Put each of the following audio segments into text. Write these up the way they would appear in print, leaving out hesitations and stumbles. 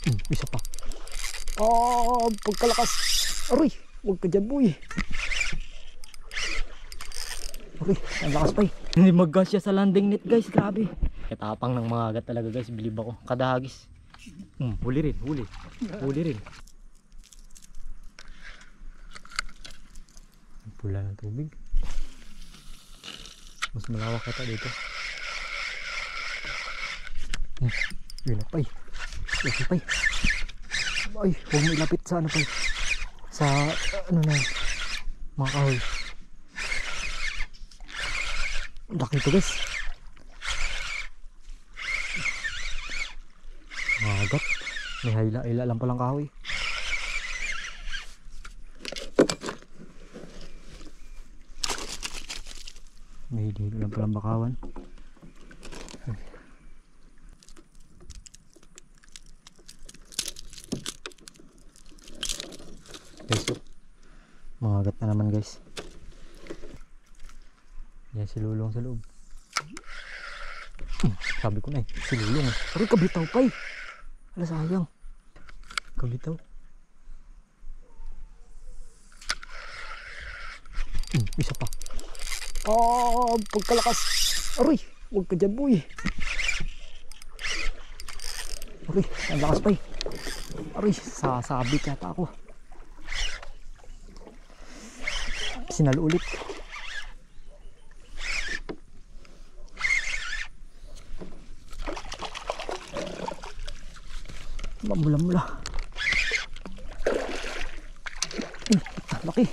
Isa pa. Oh, pagkalakas. Aray, huwag ka dyan boy. Aray, ang lakas pa eh. Hindi magkasya sa landing net guys, grabe. Katapang ng mga agat talaga guys, bilib ako. Kadahagis. Huli rin, huli. Huli rin. Pula ng tubig. Mas malawak ata dito. Yun na pay. Yun na pay. Ay, huwag mo ilapit sa ano pay. Sa ano na yun, mga kahoy. Laki ito guys. Mga agat. May hayla-hayla lang palang kahoy. May hilo lang palang bakawan. Guys, mga agat na naman guys. Yan si Lulong sa loob. Sabi ko na eh, si Lulong. Aray, kabitaw pa eh. Ala, sayang. Kabitaw. Isa pa. Oh, pagkalakas. Aray, huwag ka dyan boy. Aray, ang lakas pa eh. Aray, sasabit yata ako. Sinalo ulit. Mamula-mula. Laki.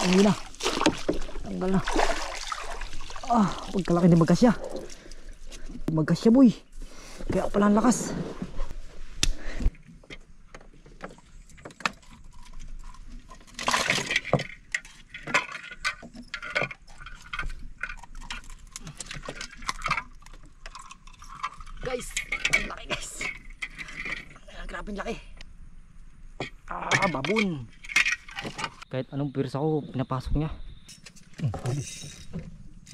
Ay na. Tanggal na. Pagkalaki ni magkasya. Magkasya boy. Kaya pala ang lakas. Guys, ang laki guys. Grabe ang laki. Babon. Kahit anong pwersa ko, pinapasok niya.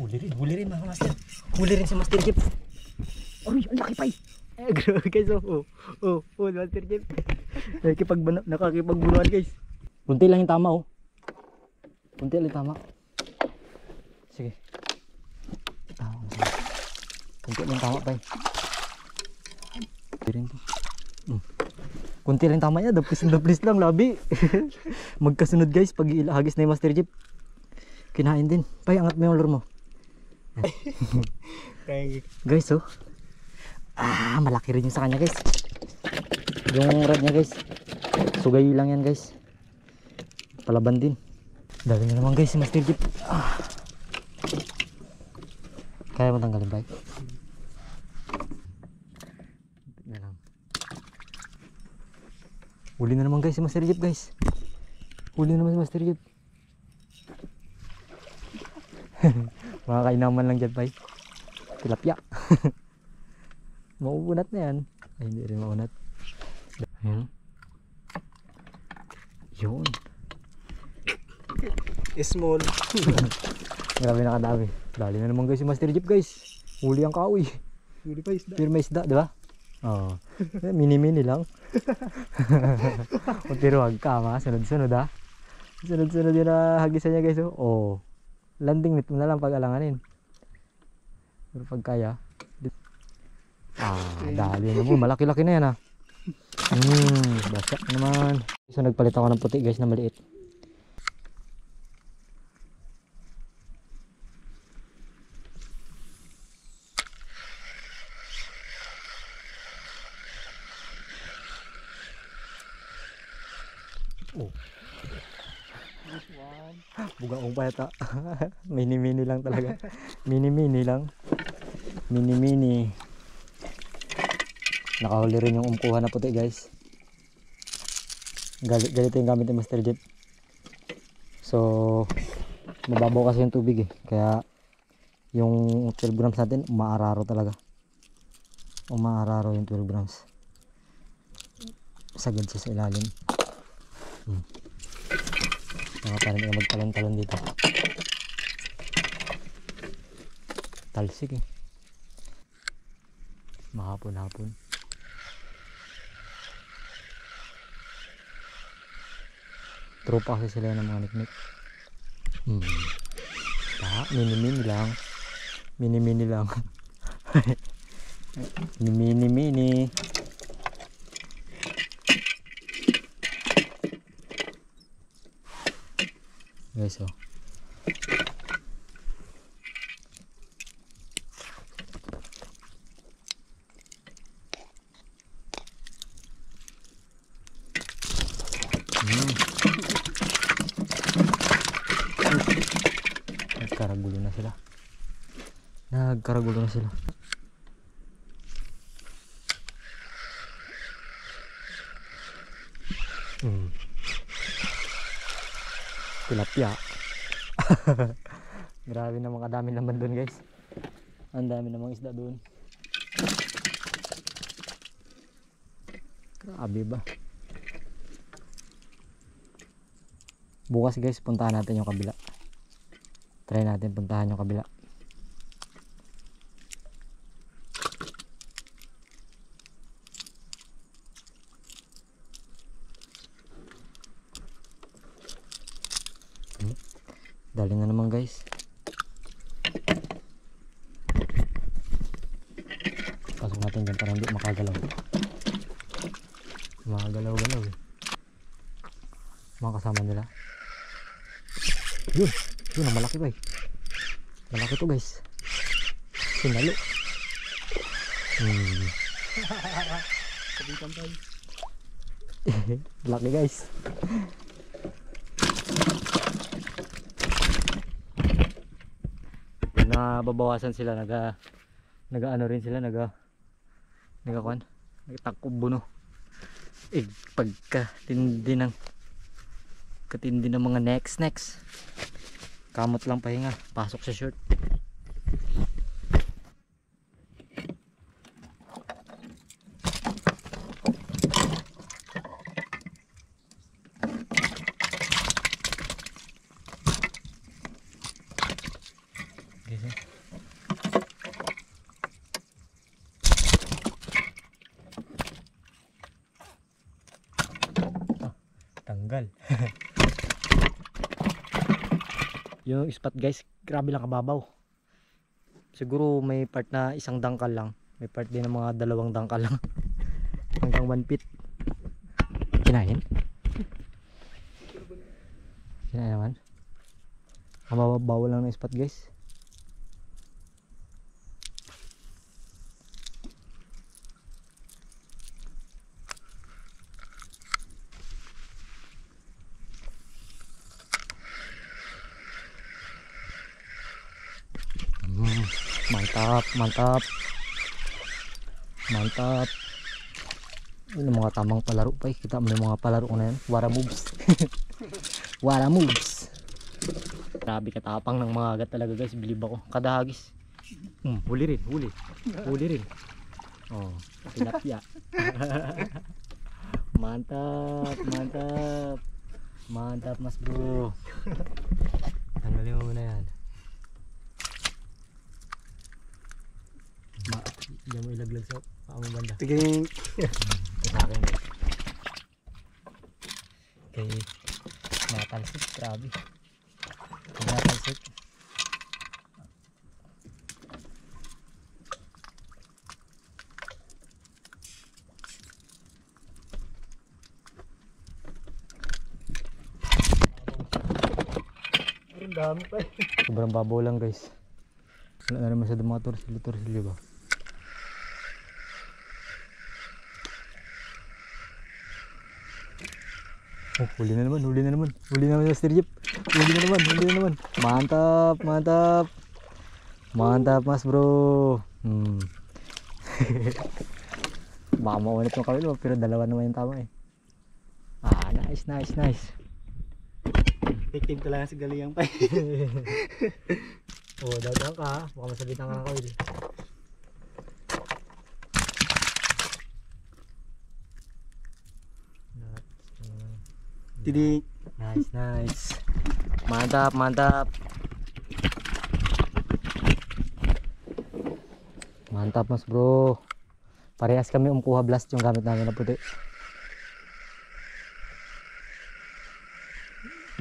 Huli rin mga master. Huli rin si Master Jeep. Ay, ang laki pa eh. Grabe guys, Master Jeep. Nakakipagbunuan guys. Kunti lang yung tama oh. Kunti lang yung tama. Sige. Kunti lang yung tama pa eh. Kunti lang tama niya, daplis lang labi. Magkasunod guys pag ilahagis na yung Master Jeep. Kinain din. Pay, angat mo yung lure mo. Guys oh. Malaki rin yung sa kanya guys. Yung rod niya guys. Sugay lang yan guys. Palaban din. Dali na naman guys si Master Jeep. Kaya mo tanggalin ba? Huli na naman guys si Master Jeep guys. Huli na naman si Master Jeep. Mga kainaman lang dyan pa. Tilapia. Mauunat na yan. Ay hindi rin maunat. Ayan. Yun. Small. Grabe nakadami. Dali na naman guys si Master Jeep guys. Huli ang kahoy. Huli pa isda. Pirma isda, di ba? Oo. Mini-mini lang. Pero wag ka ma, sunod-sunod ha. Sunod-sunod yun na hagisan niya guys. Oh. Landing net mo na lang pag alanganin. Pero pag kaya. Dali na mo. Malaki-laki na yan ha. Basa naman. So nagpalit ako ng puti guys na maliit. Bugaong pa yata. Mini-mini lang talaga. Mini-mini lang. Mini-mini. Nakahuli rin yung umkuha na puti guys. Ganito yung gamit ng Master Jeep. So mababaw kasi yung tubig eh. Kaya yung 12 grams natin umaararo talaga. Umaararo yung 12 grams. Sagad siya sa ilalim. Para hindi ka magtalon-talon dito. Talsik eh. Mahapon-hapon. Tropa kasi sila ng mga niknik. Mini-mini lang. Mini-mini lang. Mini-mini. Guys, oh. Nagkaragulo na sila. Nagkaragulo na sila. Tilapia. Grabe na mga dami naman doon, guys. Ang dami namang isda doon. Grabe ba? Bukas, guys, puntahan natin yung kabila. Try natin puntahan yung kabila. Dali na naman, guys. Pasok natin dyan para hindi makagalaw. Makagalaw-galaw eh. Mga kasama nila. Yun! Yun ang malaki ba eh. Malaki to, guys. Sinalo. Kabitan tayo. Laki, guys. Nababawasan sila, naga ano rin sila, nagtakubo no. Pagkatindi ng mga next kamot lang pahinga, pasok sa short. Tanggal. Yung spot, guys, grabe lang kababaw. Siguro may part na isang dangkal lang, may part din ng mga 2 dangkal lang. Hanggang 1 feet. Kinain naman. Kababaw lang ng spot, guys. Mantap. Yun ang mga tamang palaro pa eh. Kita mo yung mga palaro ko na yan. Wara moves. Wara moves. Grabe katapang ng mga agat talaga, guys. Bilib ako. Kada hagis. Huli rin. Oh, tilapia. Mantap mas bro. Tanggalin mo muna yan. Diyan mo ilaglag sa paamang banda. Tiging. Sa akin. Okay. Natalsik. Grabe. Natalsik. Ang dami pa eh. Sobrang babaw lang, guys. Wala na naman sa mga torsil ba? Oh, huli na naman sa Sir Jeep. Huli na naman. Mantap mas bro. Baka maunit yung kawil mo, pero 2 naman yung tama eh. Nice. Victim talaga si Galiyang pa eh. Oh, dadaan ka ha. Baka masabitan ka ng kawil. Tidik. Nice. Mantap. Mantap mas bro. Parehas kami umkuha blast yung gamit namin na puti.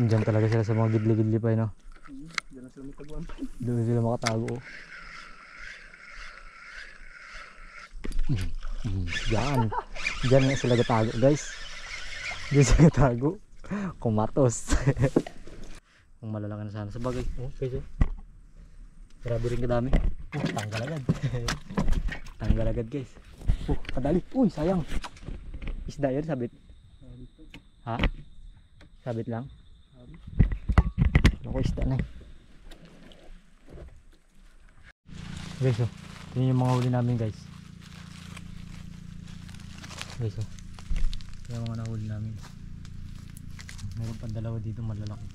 Diyan talaga sila sa mga gidli-gidli pa no. Diyan na sila magtaguan pa. Doon sila makatago. Diyan. Diyan na sila gatago guys. Diyan sila gatago. Kumatos. Kung malalaki na sana sa bagay. Oh, guys oh. Grabe rin kadami. Oh, tanggal agad. Tanggal agad guys. Oh, kadali. Uy, sayang. Isda yun, sabit. Ha? Sabit lang? Ako isda na eh. Guys oh, yun yung mga huli namin guys. Guys oh, yun yung mga nahuli namin. Meron pa dalawa dito malalaki.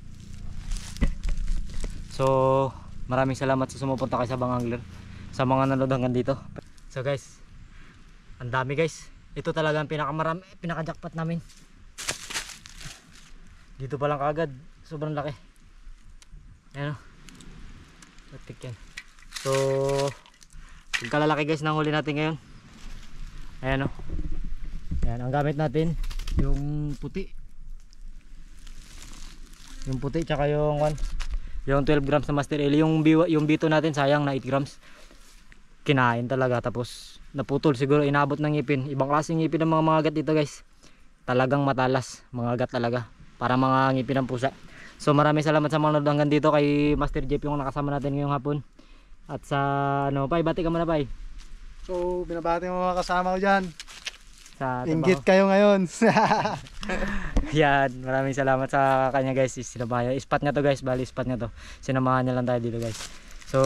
So maraming salamat sa sumupunta kayo sa Bang Angler, sa mga nanood hanggang dito. So guys, ang dami guys. Ito talaga ang pinaka-jackpot namin. Dito pa lang kaagad, sobrang laki. Ayan o, patik yan. So yung kalalaki guys ng huli natin ngayon. Ayan o. Ayan, ang gamit natin yung puti. Yung puti tsaka yung 12 grams na master ale. Yung bito natin sayang na 8 grams. Kinain talaga tapos naputol siguro, inabot ng ngipin. Ibang klaseng ngipin ng mga gat dito guys. Talagang matalas, mga gat talaga. Para mga ngipin ng pusa. So maraming salamat sa mga nanood hanggang dito, kay Master Jeff yung nakasama natin ngayong hapon. At sa Pai, bati ka muna Pai. So binabati mo mga kasama ko dyan. Sa Inggit kayo ngayon. Yan, maraming salamat sa kanya guys. Sinamahan niya, spot niya to guys, bali spot niya to. Sinamahan niya lang tayo dito guys. So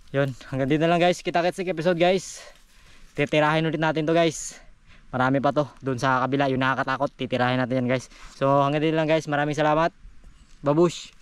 yun, hanggang dito na lang guys. Kita-kits sa episode guys. Titirahin ulit natin to guys. Marami pa to doon sa kabila, yung nakakatakot. Titirahin natin yan guys. So hanggang dito lang guys, maraming salamat. Babush.